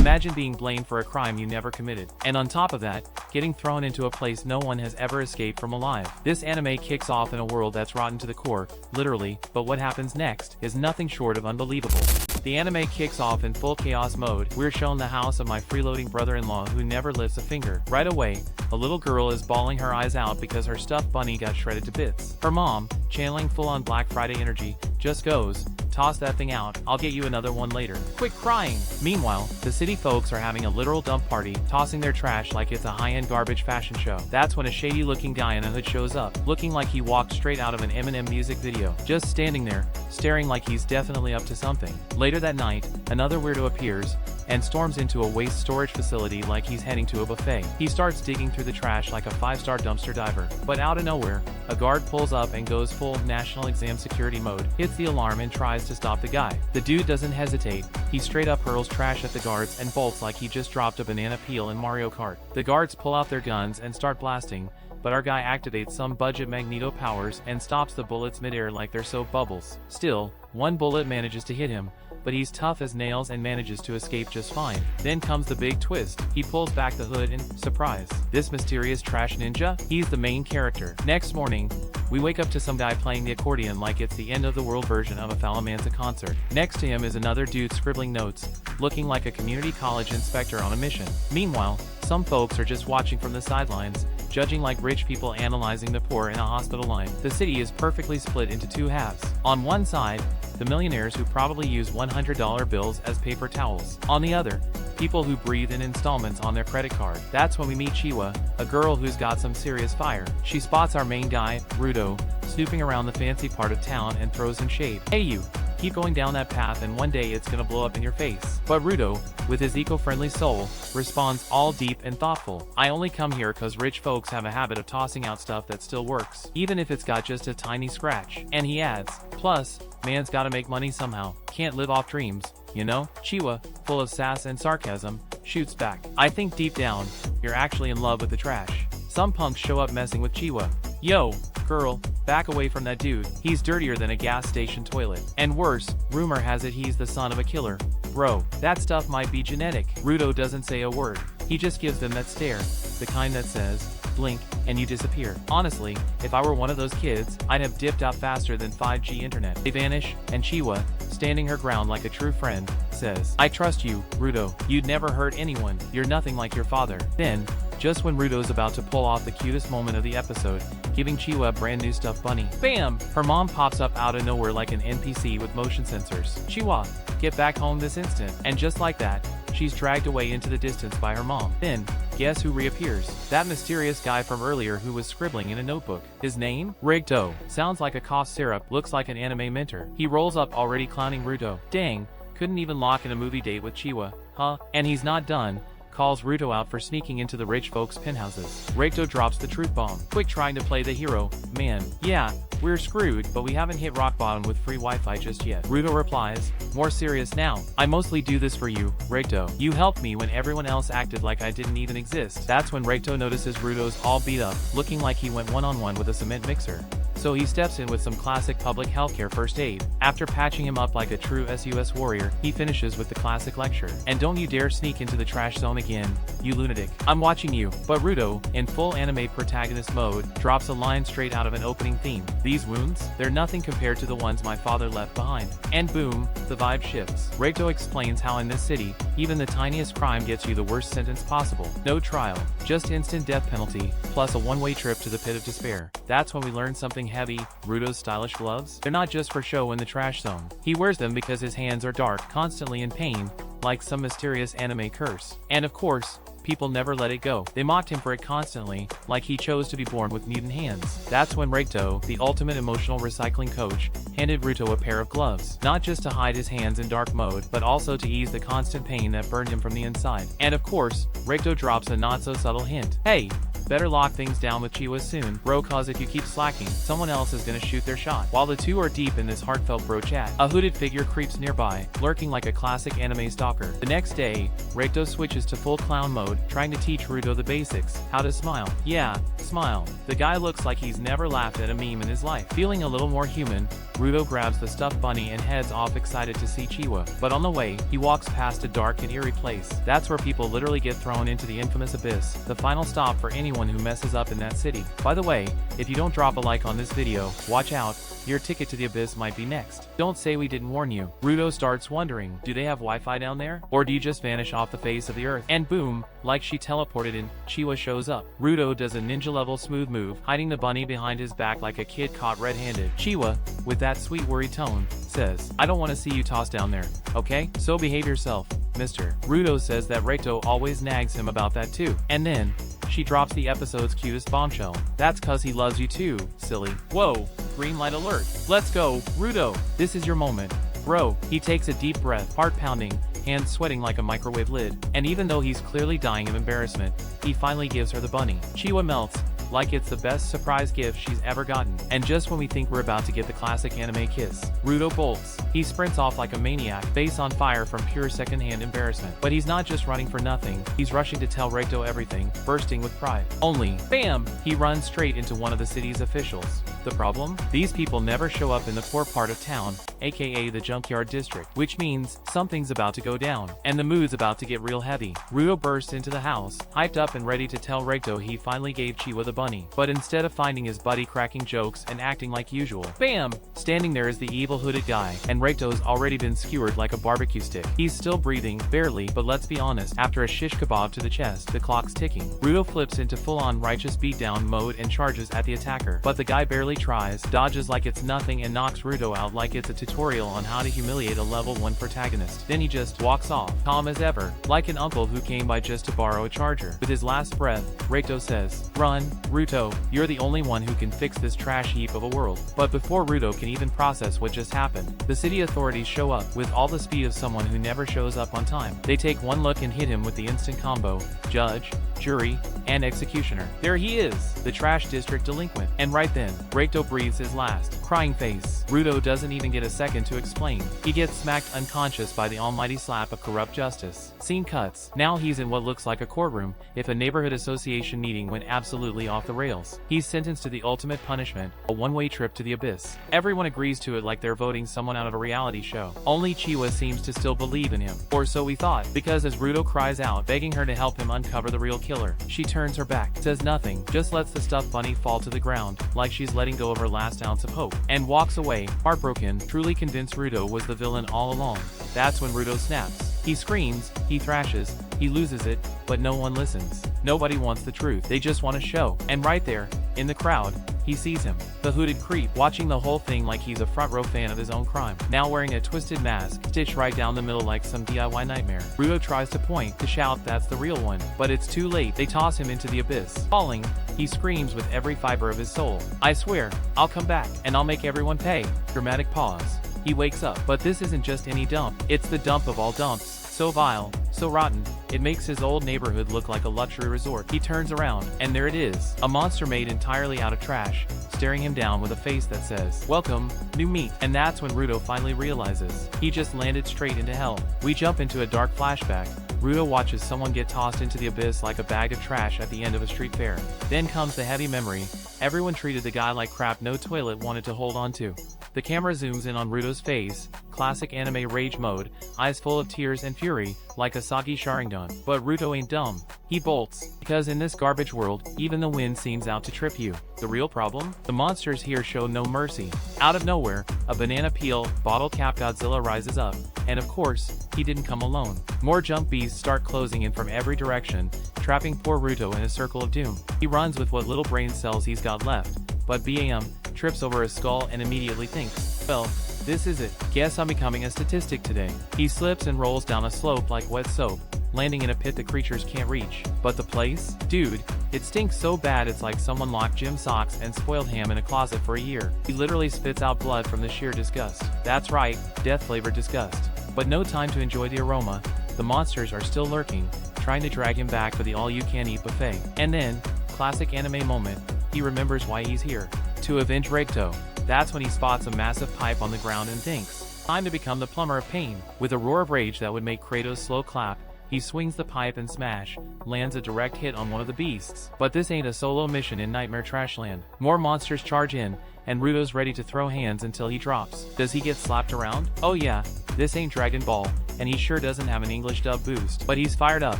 Imagine being blamed for a crime you never committed. And on top of that, getting thrown into a place no one has ever escaped from alive. This anime kicks off in a world that's rotten to the core, literally, but what happens next is nothing short of unbelievable. The anime kicks off in full chaos mode. We're shown the house of my freeloading brother-in-law who never lifts a finger. Right away, a little girl is bawling her eyes out because her stuffed bunny got shredded to bits. Her mom, channeling full-on Black Friday energy, just goes, "Toss that thing out, I'll get you another one later. Quit crying." Meanwhile, the city folks are having a literal dump party, tossing their trash like it's a high-end garbage fashion show. That's when a shady-looking guy in a hood shows up, looking like he walked straight out of an Eminem music video, just standing there, staring like he's definitely up to something. Later that night, another weirdo appears, and storms into a waste storage facility like he's heading to a buffet. He starts digging through the trash like a 5-star dumpster diver. But out of nowhere, a guard pulls up and goes full national exam security mode, hits the alarm and tries to stop the guy. The dude doesn't hesitate, he straight up hurls trash at the guards and bolts like he just dropped a banana peel in Mario Kart. The guards pull out their guns and start blasting, but our guy activates some budget magneto powers and stops the bullets midair like they're soap bubbles. Still, one bullet manages to hit him, but he's tough as nails and manages to escape just fine. Then comes the big twist. He pulls back the hood and, surprise, this mysterious trash ninja? He's the main character. Next morning, we wake up to some guy playing the accordion like it's the end of the world version of a Falamansa concert. Next to him is another dude scribbling notes, looking like a community college inspector on a mission. Meanwhile, some folks are just watching from the sidelines, judging like rich people analyzing the poor in a hospital line. The city is perfectly split into two halves. On one side, the millionaires who probably use $100 bills as paper towels. On the other, people who breathe in installments on their credit card. That's when we meet Chiwa, a girl who's got some serious fire. She spots our main guy, Rudo, snooping around the fancy part of town and throws him shade. "Hey you, keep going down that path and one day it's gonna blow up in your face." But Rudo, with his eco-friendly soul, responds all deep and thoughtful. "I only come here cause rich folks have a habit of tossing out stuff that still works, even if it's got just a tiny scratch." And he adds, "Plus, man's gotta make money somehow, can't live off dreams, you know?" Chiwa, full of sass and sarcasm, shoots back, "I think deep down, you're actually in love with the trash." Some punks show up messing with Chiwa. "Yo, girl, back away from that dude. He's dirtier than a gas station toilet. And worse, rumor has it he's the son of a killer. Bro, that stuff might be genetic." Rudo doesn't say a word. He just gives them that stare, the kind that says, blink, and you disappear. Honestly, if I were one of those kids, I'd have dipped out faster than 5G internet. They vanish, and Chiwa, standing her ground like a true friend, says, "I trust you, Rudo. You'd never hurt anyone. You're nothing like your father." Then, just when Rudo's about to pull off the cutest moment of the episode, giving Chiwa a brand new stuffed bunny, bam! Her mom pops up out of nowhere like an NPC with motion sensors. "Chiwa, get back home this instant." And just like that, she's dragged away into the distance by her mom. Then, guess who reappears? That mysterious guy from earlier who was scribbling in a notebook. His name? Rigto. Sounds like a cough syrup, looks like an anime mentor. He rolls up already clowning Rudo. Dang, couldn't even lock in a movie date with Chiwa, huh? And he's not done. Calls Rudo out for sneaking into the rich folks' penthouses. Rigto drops the truth bomb. Quick trying to play the hero. "Man, yeah, we're screwed, but we haven't hit rock bottom with free Wi-Fi just yet." Rudo replies, more serious now, "I mostly do this for you, Rigto. You helped me when everyone else acted like I didn't even exist." That's when Rigto notices Rudo's all beat up, looking like he went one-on-one with a cement mixer. So he steps in with some classic public healthcare first aid. After patching him up like a true SUS warrior, he finishes with the classic lecture. "And don't you dare sneak into the trash zone again, you lunatic. I'm watching you." But Rudo, in full anime protagonist mode, drops a line straight out of an opening theme. "These wounds? They're nothing compared to the ones my father left behind." And boom, the vibe shifts. Rigto explains how in this city, even the tiniest crime gets you the worst sentence possible. No trial, just instant death penalty, plus a one-way trip to the pit of despair. That's when we learn something heavy. Rudo's stylish gloves? They're not just for show in the trash zone. He wears them because his hands are dark, constantly in pain, like some mysterious anime curse. And of course, people never let it go. They mocked him for it constantly, like he chose to be born with mutant hands. That's when Rigto, the ultimate emotional recycling coach, handed Rudo a pair of gloves. Not just to hide his hands in dark mode, but also to ease the constant pain that burned him from the inside. And of course, Rigto drops a not-so-subtle hint. "Hey, better lock things down with Chiwa soon, bro, cause if you keep slacking, someone else is gonna shoot their shot." While the two are deep in this heartfelt bro chat, a hooded figure creeps nearby, lurking like a classic anime stalker. The next day, Reito switches to full clown mode, trying to teach Ruto the basics. How to smile. Yeah, smile. The guy looks like he's never laughed at a meme in his life. Feeling a little more human, Ruto grabs the stuffed bunny and heads off excited to see Chiwa. But on the way, he walks past a dark and eerie place. That's where people literally get thrown into the infamous abyss, the final stop for anyone who messes up in that city. By the way, if you don't drop a like on this video, watch out, your ticket to the abyss might be next. Don't say we didn't warn you. Ruto starts wondering, do they have Wi-Fi down there? Or do you just vanish off the face of the earth? And boom, like she teleported in, Chiwa shows up. Ruto does a ninja level smooth move, hiding the bunny behind his back like a kid caught red-handed. Chiwa, with that sweet worried tone, says, I don't want to see you tossed down there, okay? So behave yourself, mister. Ruto says that Reito always nags him about that too. And then, she drops the episode's cutest bombshell. That's cause he loves you too, silly. Whoa, green light alert. Let's go, Ruto. This is your moment. Bro, he takes a deep breath, heart pounding, hands sweating like a microwave lid. And even though he's clearly dying of embarrassment, he finally gives her the bunny. Chiwa melts, like it's the best surprise gift she's ever gotten. And just when we think we're about to get the classic anime kiss, Ruto bolts. He sprints off like a maniac, face on fire from pure secondhand embarrassment. But he's not just running for nothing, he's rushing to tell Reito everything, bursting with pride. Only, bam! He runs straight into one of the city's officials. The problem? These people never show up in the poor part of town, aka the Junkyard District, which means something's about to go down, and the mood's about to get real heavy. Ruto bursts into the house, hyped up and ready to tell Reito he finally gave Chiwa the bunny. But instead of finding his buddy cracking jokes and acting like usual, bam! Standing there is the evil hooded guy, and Reito's already been skewered like a barbecue stick. He's still breathing, barely, but let's be honest, after a shish kebab to the chest, the clock's ticking. Ruto flips into full-on righteous beatdown mode and charges at the attacker. But the guy barely tries, dodges like it's nothing and knocks Ruto out like it's a tutorial on how to humiliate a level 1 protagonist. Then he just walks off, calm as ever, like an uncle who came by just to borrow a charger. With his last breath, Reito says, "Run, Ruto, you're the only one who can fix this trash heap of a world." But before Ruto can even process what just happened, the city authorities show up, with all the speed of someone who never shows up on time. They take one look and hit him with the instant combo: judge, jury, and executioner. There he is, the trash district delinquent. And right then, Reito breathes his last, crying face. Ruto doesn't even get a second to explain. He gets smacked unconscious by the almighty slap of corrupt justice. Scene cuts. Now he's in what looks like a courtroom, if a neighborhood association meeting went absolutely off the rails. He's sentenced to the ultimate punishment, a one-way trip to the abyss. Everyone agrees to it like they're voting someone out of a reality show. Only Chiwa seems to still believe in him. Or so we thought, because as Ruto cries out, begging her to help him uncover the real killer, she turns her back, says nothing, just lets the stuffed bunny fall to the ground, like she's letting go of her last ounce of hope, and walks away, heartbroken, truly convinced Ruto was the villain all along. That's when Ruto snaps. He screams, he thrashes, he loses it, but no one listens. Nobody wants the truth, they just want a show. And right there, in the crowd, he sees him, the hooded creep, watching the whole thing like he's a front row fan of his own crime. Now wearing a twisted mask, stitched right down the middle like some DIY nightmare. Ruto tries to point, to shout that's the real one, but it's too late. They toss him into the abyss. Falling, he screams with every fiber of his soul, "I swear, I'll come back, and I'll make everyone pay." Dramatic pause. He wakes up, but this isn't just any dump, it's the dump of all dumps. So vile, so rotten, it makes his old neighborhood look like a luxury resort. He turns around, and there it is, a monster made entirely out of trash, staring him down with a face that says, "Welcome, new meat." And that's when Ruto finally realizes, he just landed straight into hell. We jump into a dark flashback. Ruto watches someone get tossed into the abyss like a bag of trash at the end of a street fair. Then comes the heavy memory, everyone treated the guy like crap no toilet wanted to hold on to. The camera zooms in on Ruto's face, classic anime rage mode, eyes full of tears and fury, like a soggy Sharingan. But Ruto ain't dumb. He bolts, because in this garbage world, even the wind seems out to trip you. The real problem? The monsters here show no mercy. Out of nowhere, a banana peel, bottle-capped Godzilla rises up, and of course, he didn't come alone. More jump beasts start closing in from every direction, trapping poor Ruto in a circle of doom. He runs with what little brain cells he's got left, but BAM, trips over a skull and immediately thinks, well, this is it. Guess I'm becoming a statistic today. He slips and rolls down a slope like wet soap, landing in a pit the creatures can't reach. But the place? Dude, it stinks so bad it's like someone locked gym socks and spoiled ham in a closet for a year. He literally spits out blood from the sheer disgust. That's right, death-flavored disgust. But no time to enjoy the aroma. The monsters are still lurking, trying to drag him back for the all-you-can-eat buffet. And then, classic anime moment, he remembers why he's here. To avenge Reito. That's when he spots a massive pipe on the ground and thinks, time to become the plumber of pain. With a roar of rage that would make Kratos slow clap, he swings the pipe and smash, lands a direct hit on one of the beasts. But this ain't a solo mission in Nightmare Trashland. More monsters charge in, and Ruto's ready to throw hands until he drops. Does he get slapped around? Oh yeah, this ain't Dragon Ball, and he sure doesn't have an English dub boost. But he's fired up,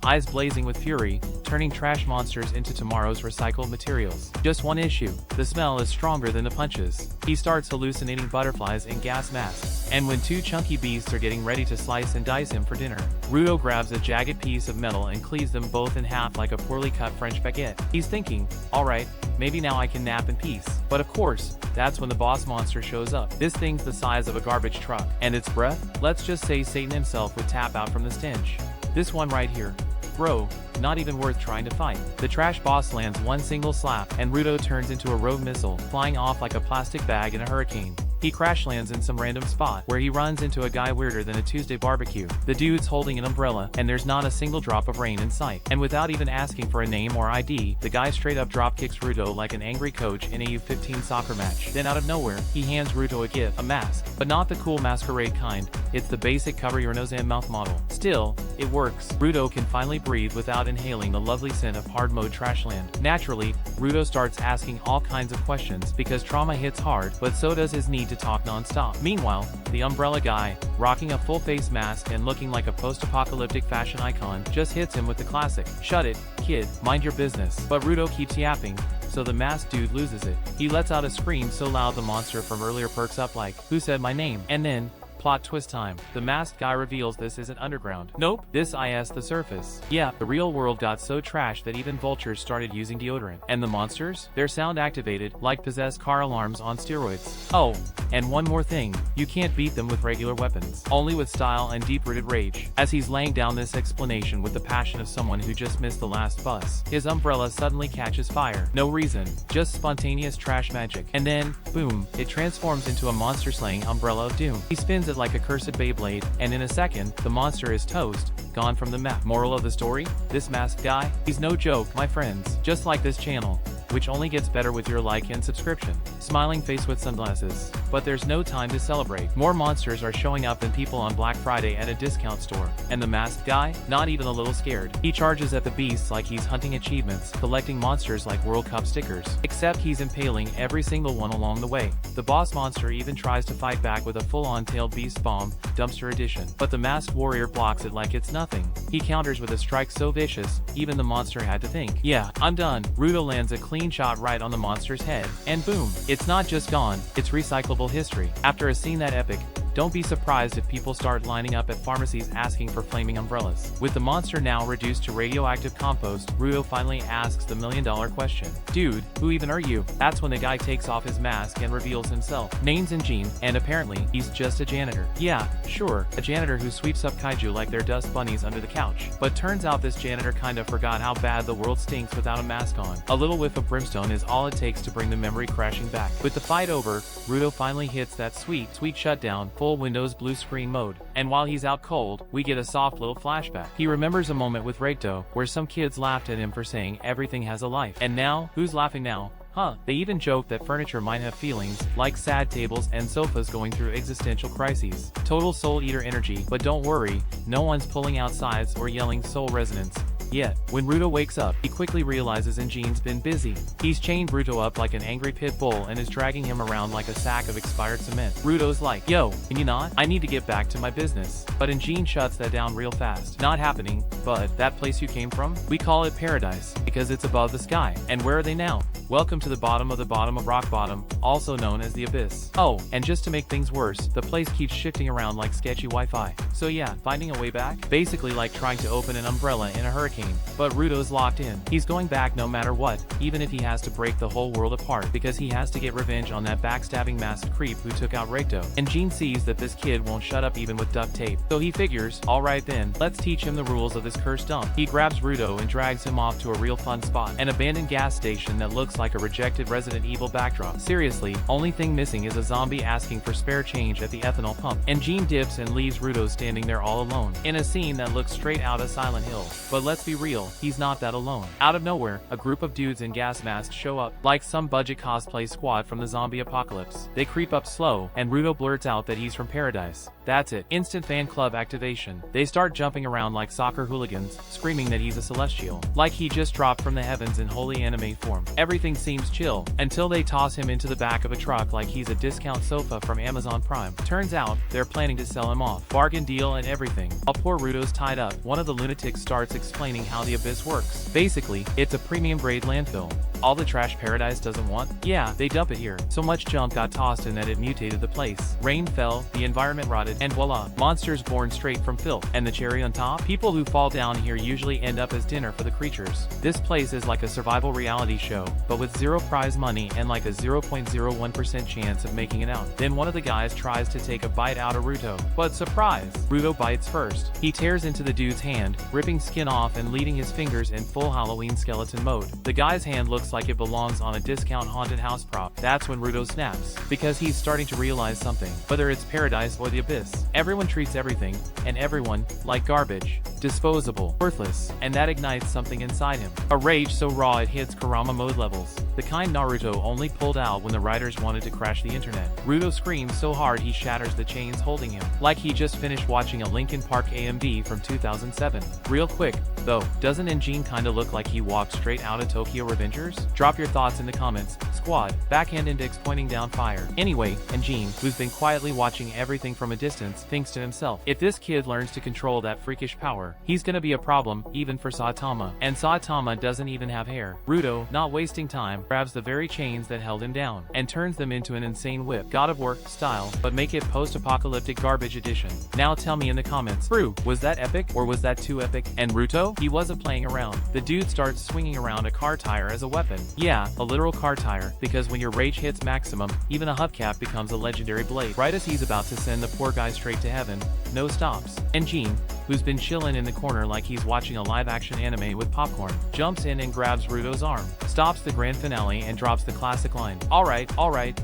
eyes blazing with fury, turning trash monsters into tomorrow's recycled materials. Just one issue, the smell is stronger than the punches. He starts hallucinating butterflies in gas masks, and when two chunky beasts are getting ready to slice and dice him for dinner, Ruto grabs a jagged piece of metal and cleaves them both in half like a poorly cut French baguette. He's thinking, alright, maybe now I can nap in peace. But of course, that's when the boss monster shows up. This thing's the size of a garbage truck, and its breath? Let's just say Satan himself would tap out from the stench. This one right here. Bro, not even worth trying to fight. The trash boss lands one single slap, and Ruto turns into a rogue missile, flying off like a plastic bag in a hurricane. He crash lands in some random spot, where he runs into a guy weirder than a Tuesday barbecue. The dude's holding an umbrella, and there's not a single drop of rain in sight. And without even asking for a name or ID, the guy straight up drop kicks Ruto like an angry coach in a U15 soccer match. Then out of nowhere, he hands Ruto a gift, a mask. But not the cool masquerade kind, it's the basic cover your nose and mouth model. Still, it works. Ruto can finally breathe without inhaling the lovely scent of hard mode Trashland. Naturally, Ruto starts asking all kinds of questions because trauma hits hard, but so does his need to talk non-stop. Meanwhile, the umbrella guy, rocking a full face mask and looking like a post-apocalyptic fashion icon, just hits him with the classic, "Shut it, kid, mind your business." But Ruto keeps yapping, so the masked dude loses it. He lets out a scream so loud the monster from earlier perks up like, "Who said my name?" And then, plot twist time. The masked guy reveals this isn't underground. Nope, this is the surface. Yeah, the real world got so trashed that even vultures started using deodorant. And the monsters? They're sound activated, like possessed car alarms on steroids. Oh, and one more thing, you can't beat them with regular weapons. Only with style and deep-rooted rage. As he's laying down this explanation with the passion of someone who just missed the last bus, his umbrella suddenly catches fire. No reason, just spontaneous trash magic. And then, boom, it transforms into a monster-slaying umbrella of doom. He spins it like a cursed Beyblade, and in a second, the monster is toast, gone from the map. Moral of the story? This masked guy? He's no joke, my friends. Just like this channel, which only gets better with your like and subscription. Smiling face with sunglasses. But there's no time to celebrate. More monsters are showing up than people on Black Friday at a discount store. And the masked guy? Not even a little scared. He charges at the beasts like he's hunting achievements, collecting monsters like World Cup stickers. Except he's impaling every single one along the way. The boss monster even tries to fight back with a full-on tailed beast bomb, dumpster edition. But the masked warrior blocks it like it's nothing. He counters with a strike so vicious, even the monster had to think, "Yeah, I'm done." Ruto lands a clean shot right on the monster's head, and boom, it's not just gone, it's recyclable history. After a scene that epic, don't be surprised if people start lining up at pharmacies asking for flaming umbrellas. With the monster now reduced to radioactive compost, Ruto finally asks the million-dollar question. "Dude, who even are you?" That's when the guy takes off his mask and reveals himself. Name's Gene, and apparently, he's just a janitor. Yeah, sure, a janitor who sweeps up kaiju like they're dust bunnies under the couch. But turns out this janitor kinda forgot how bad the world stinks without a mask on. A little whiff of brimstone is all it takes to bring the memory crashing back. With the fight over, Ruto finally hits that sweet shutdown, full Windows blue screen mode. And while he's out cold, we get a soft little flashback. He remembers a moment with Recto, where some kids laughed at him for saying everything has a life. And now, who's laughing now? Huh, they even joke that furniture might have feelings, like sad tables and sofas going through existential crises. Total soul eater energy, but don't worry, no one's pulling out sides or yelling soul resonance. Yet, when Ruto wakes up, he quickly realizes Gene's been busy. He's chained Ruto up like an angry pit bull and is dragging him around like a sack of expired cement. Ruto's like, "Yo, can you not? I need to get back to my business." But Gene shuts that down real fast. "Not happening, but that place you came from? We call it paradise, because it's above the sky. And where are they now? Welcome to the bottom of rock bottom, also known as the abyss. Oh, and just to make things worse, the place keeps shifting around like sketchy Wi-Fi. So yeah, finding a way back? Basically like trying to open an umbrella in a hurricane. But Ruto's locked in. He's going back no matter what, even if he has to break the whole world apart, because he has to get revenge on that backstabbing masked creep who took out Recto. And Gene sees that this kid won't shut up even with duct tape. So he figures, alright then, let's teach him the rules of this cursed dump. He grabs Ruto and drags him off to a real fun spot, an abandoned gas station that looks like a rejected Resident Evil backdrop. Seriously, only thing missing is a zombie asking for spare change at the ethanol pump. And Gene dips and leaves Ruto standing there all alone, in a scene that looks straight out of Silent Hill. But let's be real, he's not that alone. Out of nowhere, a group of dudes in gas masks show up, like some budget cosplay squad from the zombie apocalypse. They creep up slow, and Ruto blurts out that he's from paradise. That's it. Instant fan club activation. They start jumping around like soccer hooligans, screaming that he's a celestial. Like he just dropped from the heavens in holy anime form. Everything seems chill, until they toss him into the back of a truck like he's a discount sofa from Amazon Prime. Turns out, they're planning to sell him off. Bargain deal and everything. While poor Ruto's tied up, one of the lunatics starts explaining how the abyss works. Basically, it's a premium grade landfill. All the trash Paradise doesn't want? Yeah, they dump it here. So much junk got tossed in that it mutated the place. Rain fell, the environment rotted, and voila, monsters born straight from filth. And the cherry on top? People who fall down here usually end up as dinner for the creatures. This place is like a survival reality show, but with zero prize money and like a 0.01% chance of making it out. Then one of the guys tries to take a bite out of Ruto. But surprise! Ruto bites first. He tears into the dude's hand, ripping skin off and leaving his fingers in full Halloween skeleton mode. The guy's hand looks like it belongs on a discount haunted house prop. That's when Ruto snaps, because he's starting to realize something. Whether it's Paradise or the abyss, everyone treats everything, and everyone, like garbage. Disposable, worthless, and that ignites something inside him. A rage so raw it hits Kurama mode levels. The kind Naruto only pulled out when the writers wanted to crash the internet. Ruto screams so hard he shatters the chains holding him, like he just finished watching a Linkin Park AMV from 2007. Real quick, though, doesn't Injin kinda look like he walked straight out of Tokyo Revengers? Drop your thoughts in the comments, squad. Backhand index pointing down fire. Anyway, Injin, who's been quietly watching everything from a distance, thinks to himself, if this kid learns to control that freakish power, he's gonna be a problem, even for Saitama. And Saitama doesn't even have hair. Ruto, not wasting time, grabs the very chains that held him down, and turns them into an insane whip. God of War style, but make it post-apocalyptic garbage edition. Now tell me in the comments, Bru, was that epic, or was that too epic? And Ruto? He wasn't playing around. The dude starts swinging around a car tire as a weapon. Yeah, a literal car tire, because when your rage hits maximum, even a hubcap becomes a legendary blade. Right as he's about to send the poor guy straight to heaven, no stops. And Gene, who's been chillin' in the corner like he's watching a live-action anime with popcorn, jumps in and grabs Ruto's arm, stops the grand finale and drops the classic line, alright,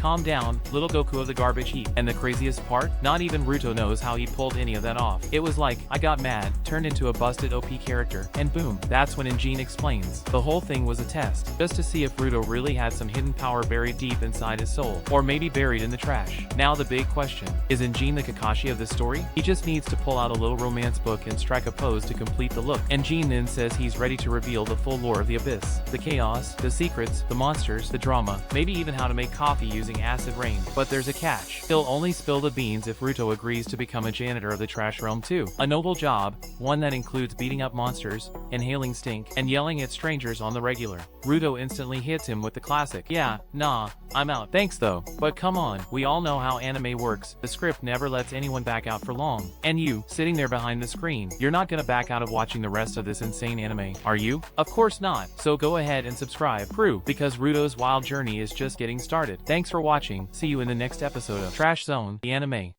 calm down, little Goku of the garbage heap. And the craziest part? Not even Ruto knows how he pulled any of that off. It was like, I got mad, turned into a busted OP character, and boom. That's when Injin explains. The whole thing was a test, just to see if Ruto really had some hidden power buried deep inside his soul, or maybe buried in the trash. Now the big question, is Injin the Kakashi of this story? He just needs to pull out a little romance book and strike a pose to complete the look. And Gene then says he's ready to reveal the full lore of the abyss, the chaos, the secrets, the monsters, the drama, maybe even how to make coffee using acid rain. But there's a catch. He'll only spill the beans if Ruto agrees to become a janitor of the trash realm too. A noble job, one that includes beating up monsters, inhaling stink, and yelling at strangers on the regular. Ruto instantly hits him with the classic, yeah, nah, I'm out. Thanks though. But come on, we all know how anime works. The script never lets anyone back out for long. And you, sitting there behind the screen, you're not gonna back out of watching the rest of this insane anime, are you? Of course not. So go ahead and subscribe, because Ruto's wild journey is just getting started. Thanks for watching. See you in the next episode of Trash Zone, the anime.